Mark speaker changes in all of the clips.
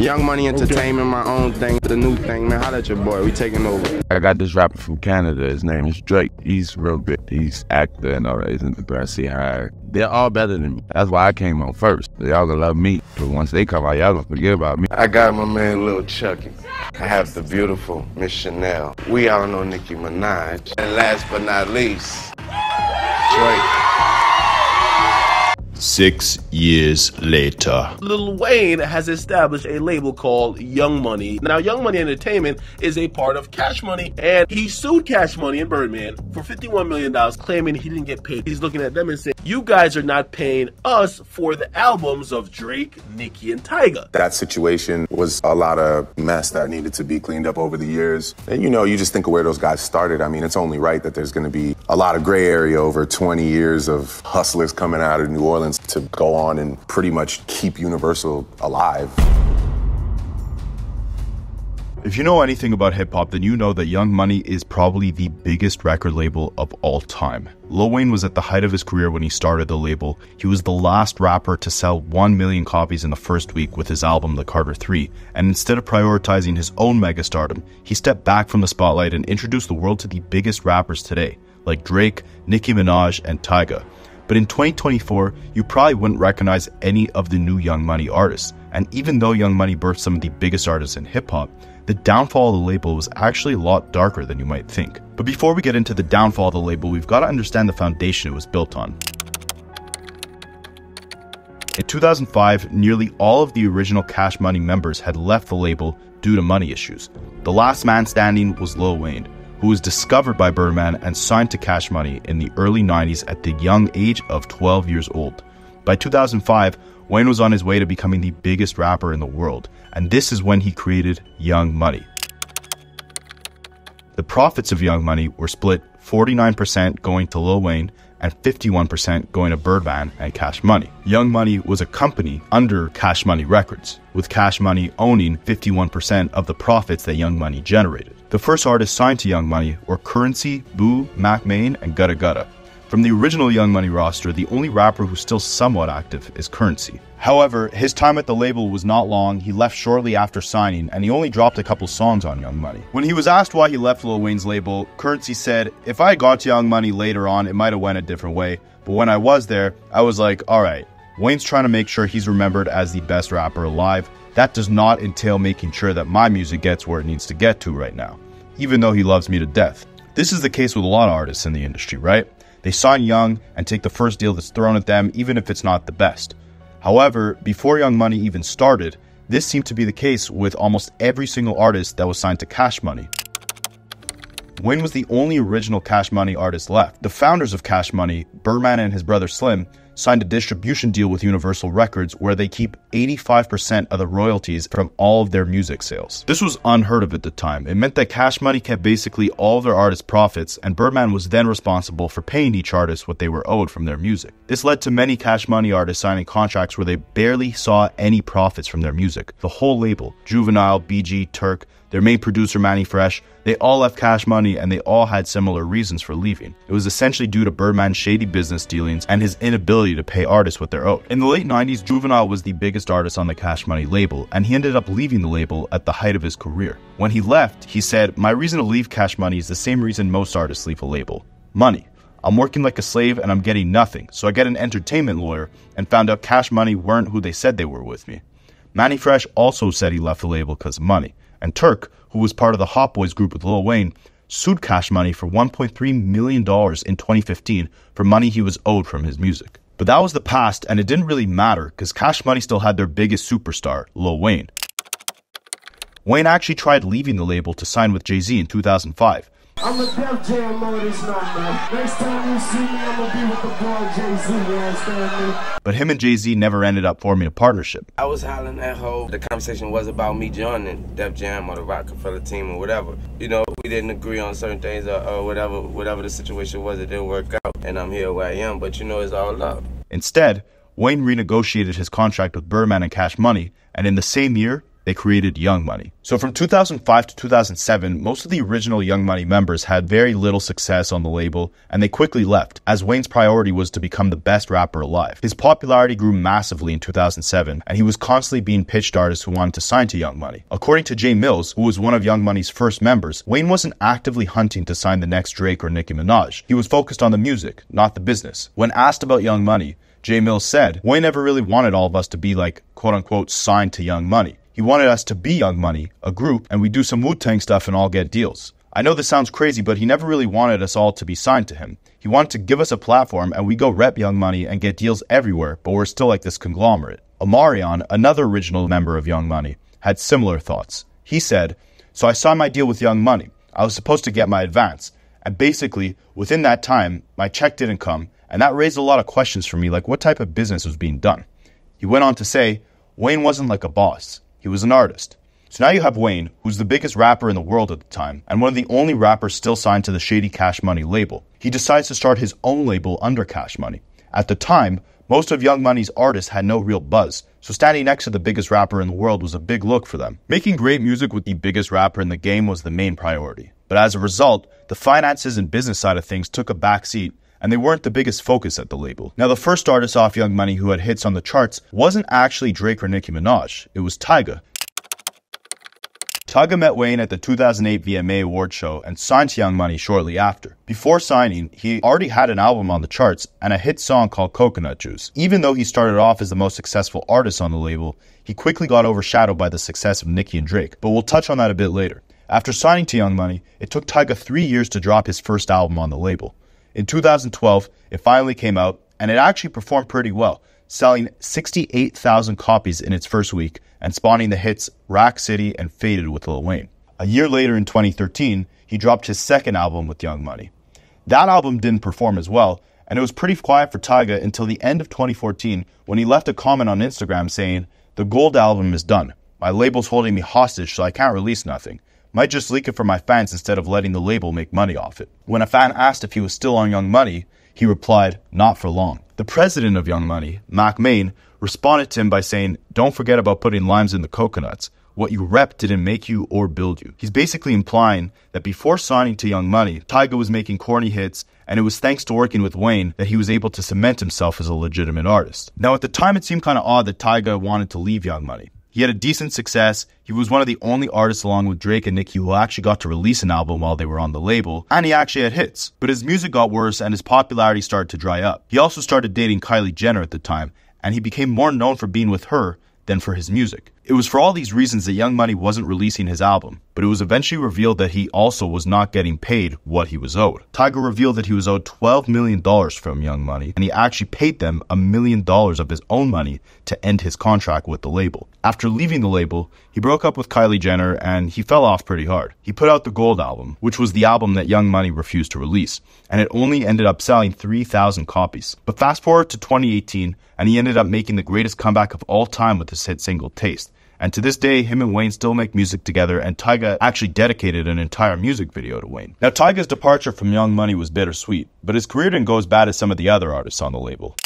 Speaker 1: Young Money Entertainment, my own thing, the new thing, man. Holla at your boy, we taking over.
Speaker 2: I got this rapper from Canada, his name is Drake. He's real big, he's actor and all that, he's in the Brassy High. They're all better than me. That's why I came on first. Y'all gonna love me, but once they come out, y'all gonna forget about me.
Speaker 1: I got my man Lil Chucky. I have the beautiful Miss Chanel. We all know Nicki Minaj. And last but not least, Drake.
Speaker 3: 6 years later.
Speaker 4: Lil Wayne has established a label called Young Money. Now, Young Money Entertainment is a part of Cash Money, and he sued Cash Money and Birdman for $51 million, claiming he didn't get paid. He's looking at them and saying, you guys are not paying us for the albums of Drake, Nicki, and Tyga.
Speaker 5: That situation was a lot of mess that needed to be cleaned up over the years. And you just think of where those guys started. I mean, it's only right that there's going to be a lot of gray area over 20 years of hustlers coming out of New Orleans to go on and pretty much keep Universal alive.
Speaker 3: If you know anything about hip-hop, then you know that Young Money is probably the biggest record label of all time. Lil Wayne was at the height of his career when he started the label. He was the last rapper to sell 1 million copies in the first week with his album The Carter 3, and instead of prioritizing his own megastardom, he stepped back from the spotlight and introduced the world to the biggest rappers today, like Drake, Nicki Minaj, and Tyga. But in 2024, you probably wouldn't recognize any of the new Young Money artists. And even though Young Money birthed some of the biggest artists in hip-hop, the downfall of the label was actually a lot darker than you might think. But before we get into the downfall of the label, we've got to understand the foundation it was built on. In 2005, nearly all of the original Cash Money members had left the label due to money issues. The last man standing was Lil Wayne, who was discovered by Birdman and signed to Cash Money in the early 90s at the young age of 12 years old. By 2005, Wayne was on his way to becoming the biggest rapper in the world, and this is when he created Young Money. The profits of Young Money were split 49% going to Lil Wayne and 51% going to Birdman and Cash Money. Young Money was a company under Cash Money Records, with Cash Money owning 51% of the profits that Young Money generated. The first artists signed to Young Money were Currency, Boo, Mac Main, and Gutta Gutta. From the original Young Money roster, the only rapper who's still somewhat active is Currency. However, his time at the label was not long. He left shortly after signing, and he only dropped a couple songs on Young Money. When he was asked why he left Lil Wayne's label, Currency said, "If I got to Young Money later on, it might have went a different way. But when I was there, I was like, alright, Wayne's trying to make sure he's remembered as the best rapper alive. That does not entail making sure that my music gets where it needs to get to right now, even though he loves me to death." This is the case with a lot of artists in the industry, right? They sign young and take the first deal that's thrown at them, even if it's not the best. However, before Young Money even started, this seemed to be the case with almost every single artist that was signed to Cash Money. Wayne was the only original Cash Money artist left. The founders of Cash Money, Birdman and his brother Slim, signed a distribution deal with Universal Records where they keep 85% of the royalties from all of their music sales. This was unheard of at the time. It meant that Cash Money kept basically all of their artists' profits, and Birdman was then responsible for paying each artist what they were owed from their music. This led to many Cash Money artists signing contracts where they barely saw any profits from their music. The whole label, Juvenile, BG, Turk, their main producer Manny Fresh, they all left Cash Money, and they all had similar reasons for leaving. It was essentially due to Birdman's shady business dealings and his inability to pay artists what they're owed. In the late 90s, Juvenile was the biggest artist on the Cash Money label, and he ended up leaving the label at the height of his career. When he left, he said, "My reason to leave Cash Money is the same reason most artists leave a label. Money. I'm working like a slave and I'm getting nothing, so I get an entertainment lawyer and found out Cash Money weren't who they said they were with me." Manny Fresh also said he left the label because of money. And Turk, who was part of the Hot Boys group with Lil Wayne, sued Cash Money for $1.3 million in 2015 for money he was owed from his music. But that was the past, and it didn't really matter because Cash Money still had their biggest superstar, Lil Wayne. Wayne actually tried leaving the label to sign with Jay-Z in 2005.
Speaker 6: I'm a Def Jam mode this night, man. Next time you see me, I'm gonna be with the boy Jay-Z, you understand me?
Speaker 3: But him and Jay-Z never ended up forming a partnership.
Speaker 1: I was hollering at Ho. The conversation was about me joining Def Jam or the Rockefeller team or whatever. We didn't agree on certain things or whatever the situation was, it didn't work out. And I'm here where I am, but it's all love.
Speaker 3: Instead, Wayne renegotiated his contract with Birdman and Cash Money, and in the same year, they created Young Money. So from 2005 to 2007, most of the original Young Money members had very little success on the label, and they quickly left, as Wayne's priority was to become the best rapper alive. His popularity grew massively in 2007, and he was constantly being pitched artists who wanted to sign to Young Money. According to Jay Mills, who was one of Young Money's first members, Wayne wasn't actively hunting to sign the next Drake or Nicki Minaj. He was focused on the music, not the business. When asked about Young Money, Jay Mills said, Wayne never really wanted all of us to be like, quote-unquote, signed to Young Money. He wanted us to be Young Money, a group, and we do some Wu-Tang stuff and all get deals. I know this sounds crazy, but he never really wanted us all to be signed to him. He wanted to give us a platform and we go rep Young Money and get deals everywhere, but we're still like this conglomerate. Omarion, another original member of Young Money, had similar thoughts. He said, so I signed my deal with Young Money. I was supposed to get my advance. And basically, within that time, my check didn't come, and that raised a lot of questions for me, like what type of business was being done. He went on to say, Wayne wasn't like a boss. He was an artist. So now you have Wayne, who's the biggest rapper in the world at the time, and one of the only rappers still signed to the shady Cash Money label. He decides to start his own label under Cash Money. At the time, most of Young Money's artists had no real buzz, so standing next to the biggest rapper in the world was a big look for them. Making great music with the biggest rapper in the game was the main priority. But as a result, the finances and business side of things took a back seat, and they weren't the biggest focus at the label. Now, the first artist off Young Money who had hits on the charts wasn't actually Drake or Nicki Minaj. It was Tyga. Tyga met Wayne at the 2008 VMA award show and signed to Young Money shortly after. Before signing, he already had an album on the charts and a hit song called Coconut Juice. Even though he started off as the most successful artist on the label, he quickly got overshadowed by the success of Nicki and Drake, but we'll touch on that a bit later. After signing to Young Money, it took Tyga 3 years to drop his first album on the label. In 2012, it finally came out, and it actually performed pretty well, selling 68,000 copies in its first week and spawning the hits Rack City and Faded with Lil Wayne. A year later in 2013, he dropped his second album with Young Money. That album didn't perform as well, and it was pretty quiet for Tyga until the end of 2014 when he left a comment on Instagram saying, "The Gold album is done. My label's holding me hostage, so I can't release nothing. Might just leak it for my fans instead of letting the label make money off it." When a fan asked if he was still on Young Money, he replied, "Not for long." The president of Young Money, Mac Main, responded to him by saying, "Don't forget about putting limes in the coconuts. What you rep didn't make you or build you." He's basically implying that before signing to Young Money, Tyga was making corny hits, and it was thanks to working with Wayne that he was able to cement himself as a legitimate artist. Now, at the time, it seemed kind of odd that Tyga wanted to leave Young Money. He had a decent success, he was one of the only artists along with Drake and Nicki who actually got to release an album while they were on the label, and he actually had hits. But his music got worse and his popularity started to dry up. He also started dating Kylie Jenner at the time, and he became more known for being with her than for his music. It was for all these reasons that Young Money wasn't releasing his album, but it was eventually revealed that he also was not getting paid what he was owed. Tyga revealed that he was owed $12 million from Young Money, and he actually paid them $1 million of his own money to end his contract with the label. After leaving the label, he broke up with Kylie Jenner and he fell off pretty hard. He put out the Gold album, which was the album that Young Money refused to release, and it only ended up selling 3,000 copies. But fast forward to 2018, and he ended up making the greatest comeback of all time with his hit single Taste. And to this day, him and Wayne still make music together, and Tyga actually dedicated an entire music video to Wayne. Now, Tyga's departure from Young Money was bittersweet, but his career didn't go as bad as some of the other artists on the label.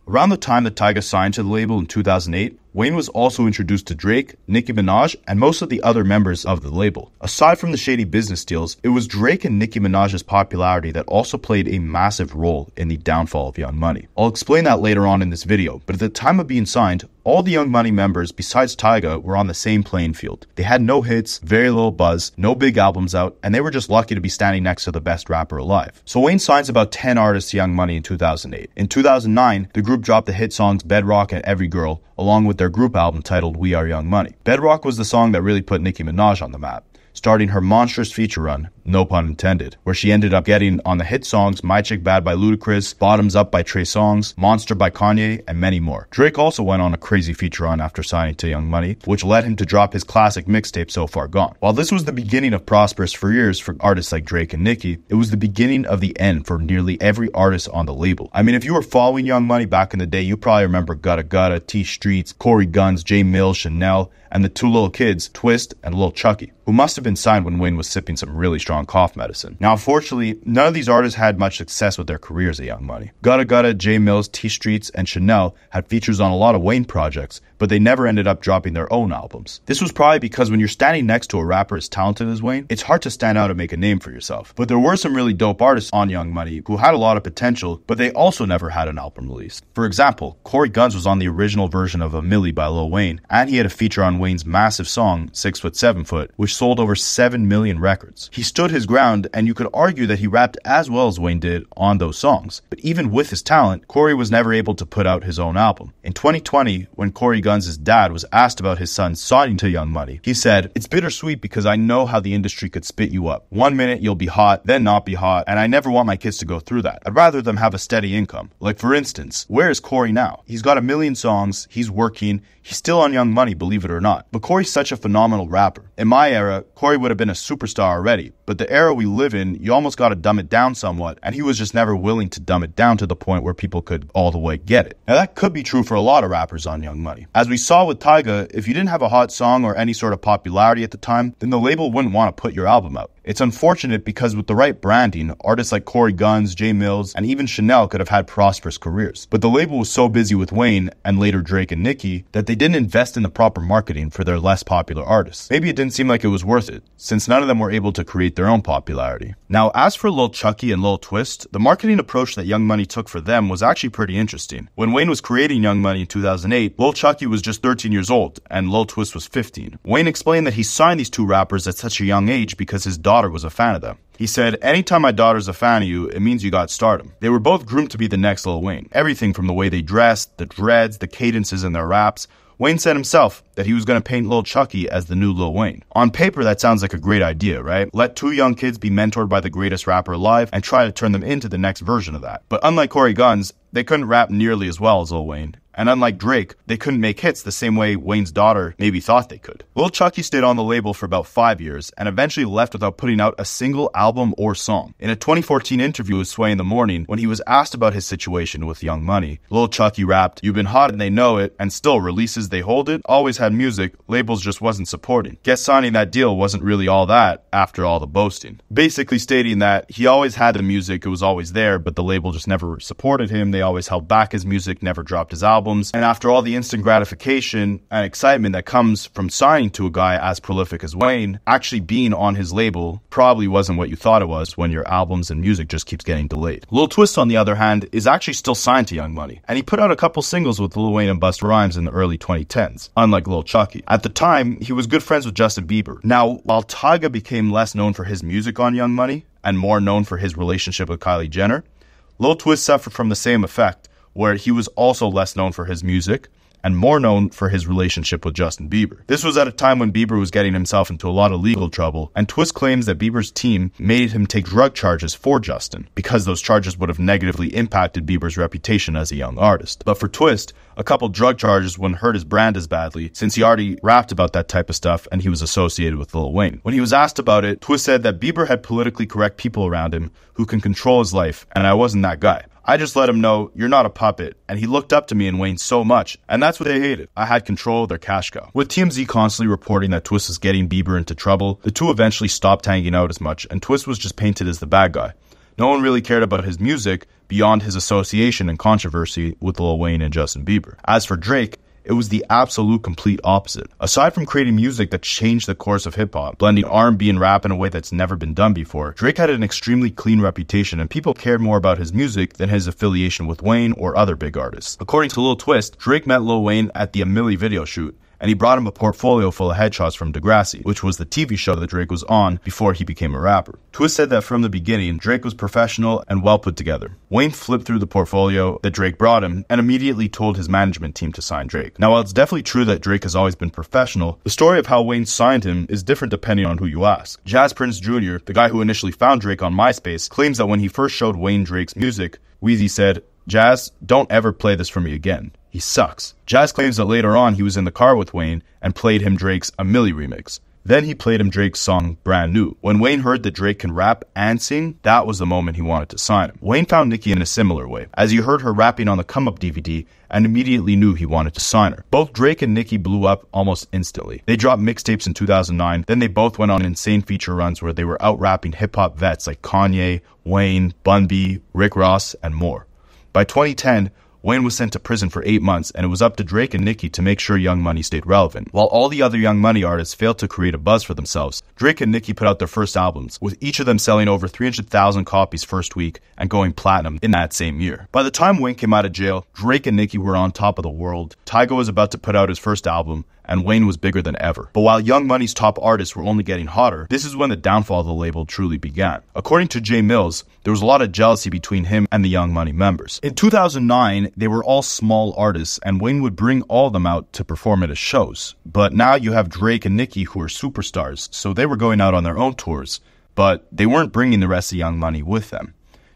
Speaker 3: Around the time that Tyga signed to the label in 2008, Wayne was also introduced to Drake, Nicki Minaj, and most of the other members of the label. Aside from the shady business deals, it was Drake and Nicki Minaj's popularity that also played a massive role in the downfall of Young Money. I'll explain that later on in this video, but at the time of being signed, all the Young Money members besides Tyga were on the same playing field. They had no hits, very little buzz, no big albums out, and they were just lucky to be standing next to the best rapper alive. So Wayne signs about 10 artists to Young Money in 2008. In 2009, the group dropped the hit songs Bedrock and Every Girl, along with their group album titled We Are Young Money. Bedrock was the song that really put Nicki Minaj on the map, starting her monstrous feature run, no pun intended, where she ended up getting on the hit songs My Chick Bad by Ludacris, Bottoms Up by Trey Songz, Monster by Kanye, and many more. Drake also went on a crazy feature run after signing to Young Money, which led him to drop his classic mixtape So Far Gone. While this was the beginning of prosperous years for artists like Drake and Nicki, it was the beginning of the end for nearly every artist on the label. I mean, if you were following Young Money back in the day, you probably remember Gutta Gutta, T Streets, Corey Guns, J Mills, Chanel, and the two little kids, Twist and Lil Chucky, who must have been signed when Wayne was sipping some really strong on cough medicine. Now, unfortunately, none of these artists had much success with their careers at Young Money. Gutta Gutta, J Mills, T Streets, and Chanel had features on a lot of Wayne projects, but they never ended up dropping their own albums. This was probably because when you're standing next to a rapper as talented as Wayne, it's hard to stand out and make a name for yourself. But there were some really dope artists on Young Money who had a lot of potential, but they also never had an album released. For example, Corey Gunz was on the original version of A Milli by Lil Wayne, and he had a feature on Wayne's massive song, 6 Foot 7 Foot, which sold over 7 million records. He stood his ground, and you could argue that he rapped as well as Wayne did on those songs. But even with his talent, Corey was never able to put out his own album. In 2020, when Corey Gunz's dad was asked about his son signing to Young Money, he said, "It's bittersweet because I know how the industry could spit you up. One minute you'll be hot, then not be hot, and I never want my kids to go through that. I'd rather them have a steady income. Like for instance, where is Corey now? He's got 1 million songs, he's working, he's still on Young Money, believe it or not. But Corey's such a phenomenal rapper. In my era, Corey would have been a superstar already, but the era we live in, you almost got to dumb it down somewhat, and he was just never willing to dumb it down to the point where people could all the way get it." Now that could be true for a lot of rappers on Young Money. As we saw with Tyga, if you didn't have a hot song or any sort of popularity at the time, then the label wouldn't want to put your album out. It's unfortunate because with the right branding, artists like Corey Gunz, J Mills, and even Chanel could have had prosperous careers. But the label was so busy with Wayne, and later Drake and Nicki, that they didn't invest in the proper marketing for their less popular artists. Maybe it didn't seem like it was worth it, since none of them were able to create their own popularity. Now, as for Lil Chucky and Lil Twist, the marketing approach that Young Money took for them was actually pretty interesting. When Wayne was creating Young Money in 2008, Lil Chucky was just 13 years old, and Lil Twist was 15. Wayne explained that he signed these two rappers at such a young age because his daughter was a fan of them. He said, "Anytime my daughter's a fan of you, it means you got stardom." They were both groomed to be the next Lil Wayne. Everything from the way they dressed, the dreads, the cadences in their raps. Wayne said himself that he was going to paint Lil Chucky as the new Lil Wayne. On paper, that sounds like a great idea, right? Let two young kids be mentored by the greatest rapper alive and try to turn them into the next version of that. But unlike Corey Gunz, they couldn't rap nearly as well as Lil Wayne. And unlike Drake, they couldn't make hits the same way Wayne's daughter maybe thought they could. Lil Chucky stayed on the label for about 5 years and eventually left without putting out a single album or song. In a 2014 interview with Sway in the Morning, when he was asked about his situation with Young Money, Lil Chucky rapped, "You've been hot and they know it, and still releases they hold it, always had music, labels just wasn't supporting. Guess signing that deal wasn't really all that after all the boasting." Basically stating that he always had the music, it was always there, but the label just never supported him, they always held back his music, never dropped his album. And after all the instant gratification and excitement that comes from signing to a guy as prolific as Wayne, actually being on his label probably wasn't what you thought it was when your albums and music just keeps getting delayed. Lil Twist, on the other hand, is actually still signed to Young Money, and he put out a couple singles with Lil Wayne and Busta Rhymes in the early 2010s, unlike Lil Chucky. At the time, he was good friends with Justin Bieber. Now, while Tyga became less known for his music on Young Money, and more known for his relationship with Kylie Jenner, Lil Twist suffered from the same effect, where he was also less known for his music and more known for his relationship with Justin Bieber. This was at a time when Bieber was getting himself into a lot of legal trouble, and Twist claims that Bieber's team made him take drug charges for Justin, because those charges would have negatively impacted Bieber's reputation as a young artist. But for Twist, a couple drug charges wouldn't hurt his brand as badly, since he already rapped about that type of stuff and he was associated with Lil Wayne. When he was asked about it, Twist said that Bieber had politically correct people around him who can control his life, and I wasn't that guy. I just let him know, you're not a puppet, and he looked up to me and Wayne so much, and that's what they hated. I had control of their cash cow. With TMZ constantly reporting that Twist was getting Bieber into trouble, the two eventually stopped hanging out as much, and Twist was just painted as the bad guy. No one really cared about his music beyond his association and controversy with Lil Wayne and Justin Bieber. As for Drake, it was the absolute complete opposite. Aside from creating music that changed the course of hip-hop, blending R&B and rap in a way that's never been done before, Drake had an extremely clean reputation and people cared more about his music than his affiliation with Wayne or other big artists. According to Lil Twist, Drake met Lil Wayne at the A Milli video shoot, and he brought him a portfolio full of headshots from Degrassi, which was the TV show that Drake was on before he became a rapper. Twist said that from the beginning, Drake was professional and well put together. Wayne flipped through the portfolio that Drake brought him and immediately told his management team to sign Drake. Now, while it's definitely true that Drake has always been professional, the story of how Wayne signed him is different depending on who you ask. Jazz Prince Jr., the guy who initially found Drake on MySpace, claims that when he first showed Wayne Drake's music, Weezy said, "Jazz, don't ever play this for me again. He sucks." Jazz claims that later on he was in the car with Wayne and played him Drake's A Milli remix. Then he played him Drake's song Brand New. When Wayne heard that Drake can rap and sing, that was the moment he wanted to sign him. Wayne found Nicki in a similar way, as he heard her rapping on the Come Up DVD and immediately knew he wanted to sign her. Both Drake and Nicki blew up almost instantly. They dropped mixtapes in 2009, then they both went on insane feature runs where they were out rapping hip-hop vets like Kanye, Wayne, Bun B, Rick Ross, and more. By 2010, Wayne was sent to prison for 8 months, and it was up to Drake and Nicki to make sure Young Money stayed relevant. While all the other Young Money artists failed to create a buzz for themselves, Drake and Nicki put out their first albums, with each of them selling over 300,000 copies first week and going platinum in that same year. By the time Wayne came out of jail, Drake and Nicki were on top of the world. Tyga was about to put out his first album, and Wayne was bigger than ever. But while Young Money's top artists were only getting hotter, this is when the downfall of the label truly began. According to Jay Mills, there was a lot of jealousy between him and the Young Money members. In 2009, they were all small artists, and Wayne would bring all of them out to perform at his shows. But now you have Drake and Nicki, who are superstars, so they were going out on their own tours, but they weren't bringing the rest of Young Money with them.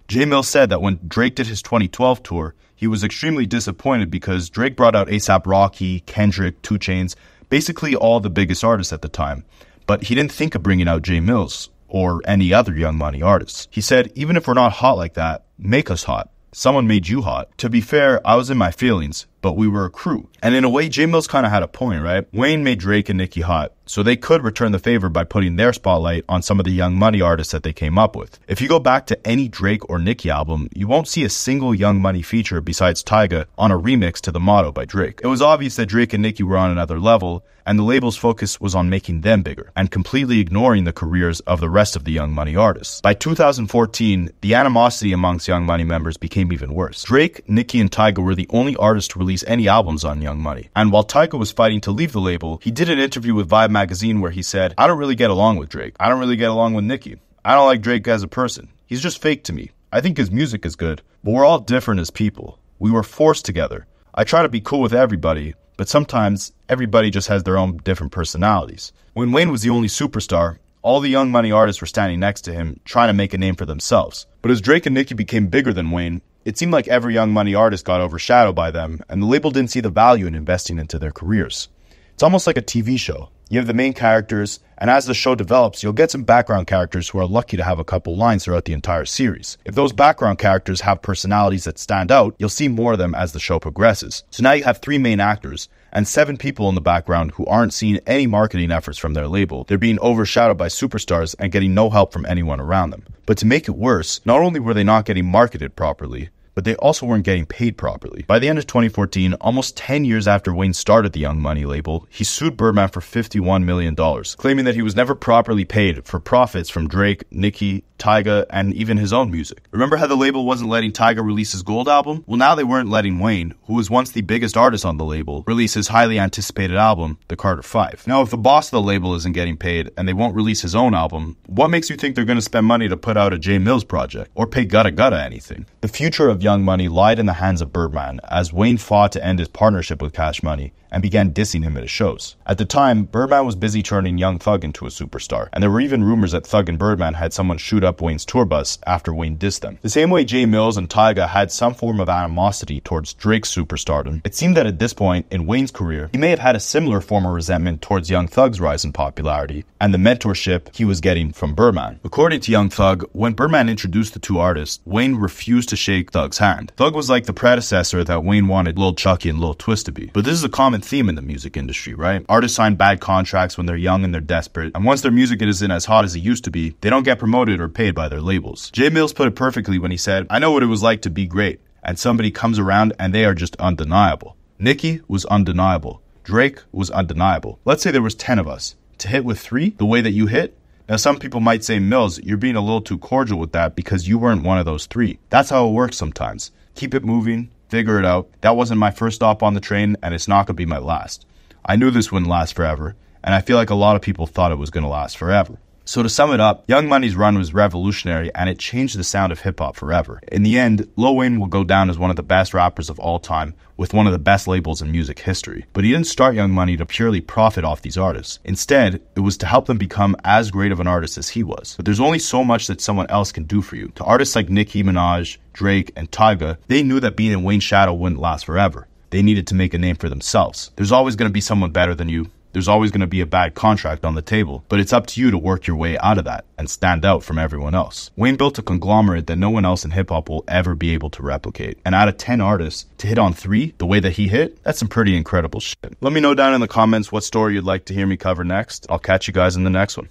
Speaker 3: Jay Mills said that when Drake did his 2012 tour, he was extremely disappointed because Drake brought out A$AP Rocky, Kendrick, 2 Chainz, basically all the biggest artists at the time, but he didn't think of bringing out Jay Mills or any other Young Money artists. He said, even if we're not hot like that, make us hot. Someone made you hot. To be fair, I was in my feelings, but we were a crew. And in a way, Jay Mills kind of had a point, right? Wayne made Drake and Nicki hot, so they could return the favor by putting their spotlight on some of the Young Money artists that they came up with. If you go back to any Drake or Nicki album, you won't see a single Young Money feature besides Tyga on a remix to The Motto by Drake. It was obvious that Drake and Nicki were on another level, and the label's focus was on making them bigger, and completely ignoring the careers of the rest of the Young Money artists. By 2014, the animosity amongst Young Money members became even worse. Drake, Nicki, and Tyga were the only artists to release any albums on Young Money. And while Tyga was fighting to leave the label, he did an interview with Vibe magazine where he said, I don't really get along with Drake. I don't really get along with Nicki. I don't like Drake as a person. He's just fake to me. I think his music is good, but we're all different as people. We were forced together. I try to be cool with everybody, but sometimes everybody just has their own different personalities. When Wayne was the only superstar, all the Young Money artists were standing next to him, trying to make a name for themselves. But as Drake and Nicki became bigger than Wayne, it seemed like every Young Money artist got overshadowed by them, and the label didn't see the value in investing into their careers. It's almost like a TV show. You have the main characters, and as the show develops, you'll get some background characters who are lucky to have a couple lines throughout the entire series. If those background characters have personalities that stand out, you'll see more of them as the show progresses. So now you have 3 main actors, and 7 people in the background who aren't seeing any marketing efforts from their label. They're being overshadowed by superstars and getting no help from anyone around them. But to make it worse, not only were they not getting marketed properly, but they also weren't getting paid properly. By the end of 2014, almost 10 years after Wayne started the Young Money label, he sued Birdman for $51 million, claiming that he was never properly paid for profits from Drake, Nicki, Tyga, and even his own music. Remember how the label wasn't letting Tyga release his Gold album? Well, now they weren't letting Wayne, who was once the biggest artist on the label, release his highly anticipated album, The Carter 5. Now, if the boss of the label isn't getting paid and they won't release his own album, what makes you think they're going to spend money to put out a Jay Mills project or pay Gutta Gutta anything? The future of Young Money lied in the hands of Birdman as Wayne fought to end his partnership with Cash Money and began dissing him at his shows. At the time, Birdman was busy turning Young Thug into a superstar, and there were even rumors that Thug and Birdman had someone shoot up Wayne's tour bus after Wayne dissed them. The same way Jay Mills and Tyga had some form of animosity towards Drake's superstardom, it seemed that at this point in Wayne's career, he may have had a similar form of resentment towards Young Thug's rise in popularity and the mentorship he was getting from Birdman. According to Young Thug, when Birdman introduced the 2 artists, Wayne refused to shake Thug's hand. Thug was like the predecessor that Wayne wanted Lil Chucky and Lil Twist to be. But this is a common theme in the music industry, right? Artists sign bad contracts when they're young and they're desperate, and once their music isn't as hot as it used to be, they don't get promoted or paid by their labels. Jay Mills put it perfectly when he said, I know what it was like to be great, and somebody comes around and they are just undeniable. Nicki was undeniable. Drake was undeniable. Let's say there was 10 of us. To hit with 3, the way that you hit, now some people might say, Mills, you're being a little too cordial with that because you weren't one of those 3. That's how it works sometimes. Keep it moving. Figure it out. That wasn't my first stop on the train, and it's not going to be my last. I knew this wouldn't last forever, and I feel like a lot of people thought it was going to last forever. So to sum it up, Young Money's run was revolutionary, and it changed the sound of hip-hop forever. In the end, Lil Wayne will go down as one of the best rappers of all time, with one of the best labels in music history. But he didn't start Young Money to purely profit off these artists. Instead, it was to help them become as great of an artist as he was. But there's only so much that someone else can do for you. To artists like Nicki Minaj, Drake, and Tyga, they knew that being in Wayne's shadow wouldn't last forever. They needed to make a name for themselves. There's always going to be someone better than you, There's always going to be a bad contract on the table, but it's up to you to work your way out of that and stand out from everyone else. Wayne built a conglomerate that no one else in hip-hop will ever be able to replicate. And out of 10 artists, to hit on 3 the way that he hit, that's some pretty incredible shit. Let me know down in the comments what story you'd like to hear me cover next. I'll catch you guys in the next one.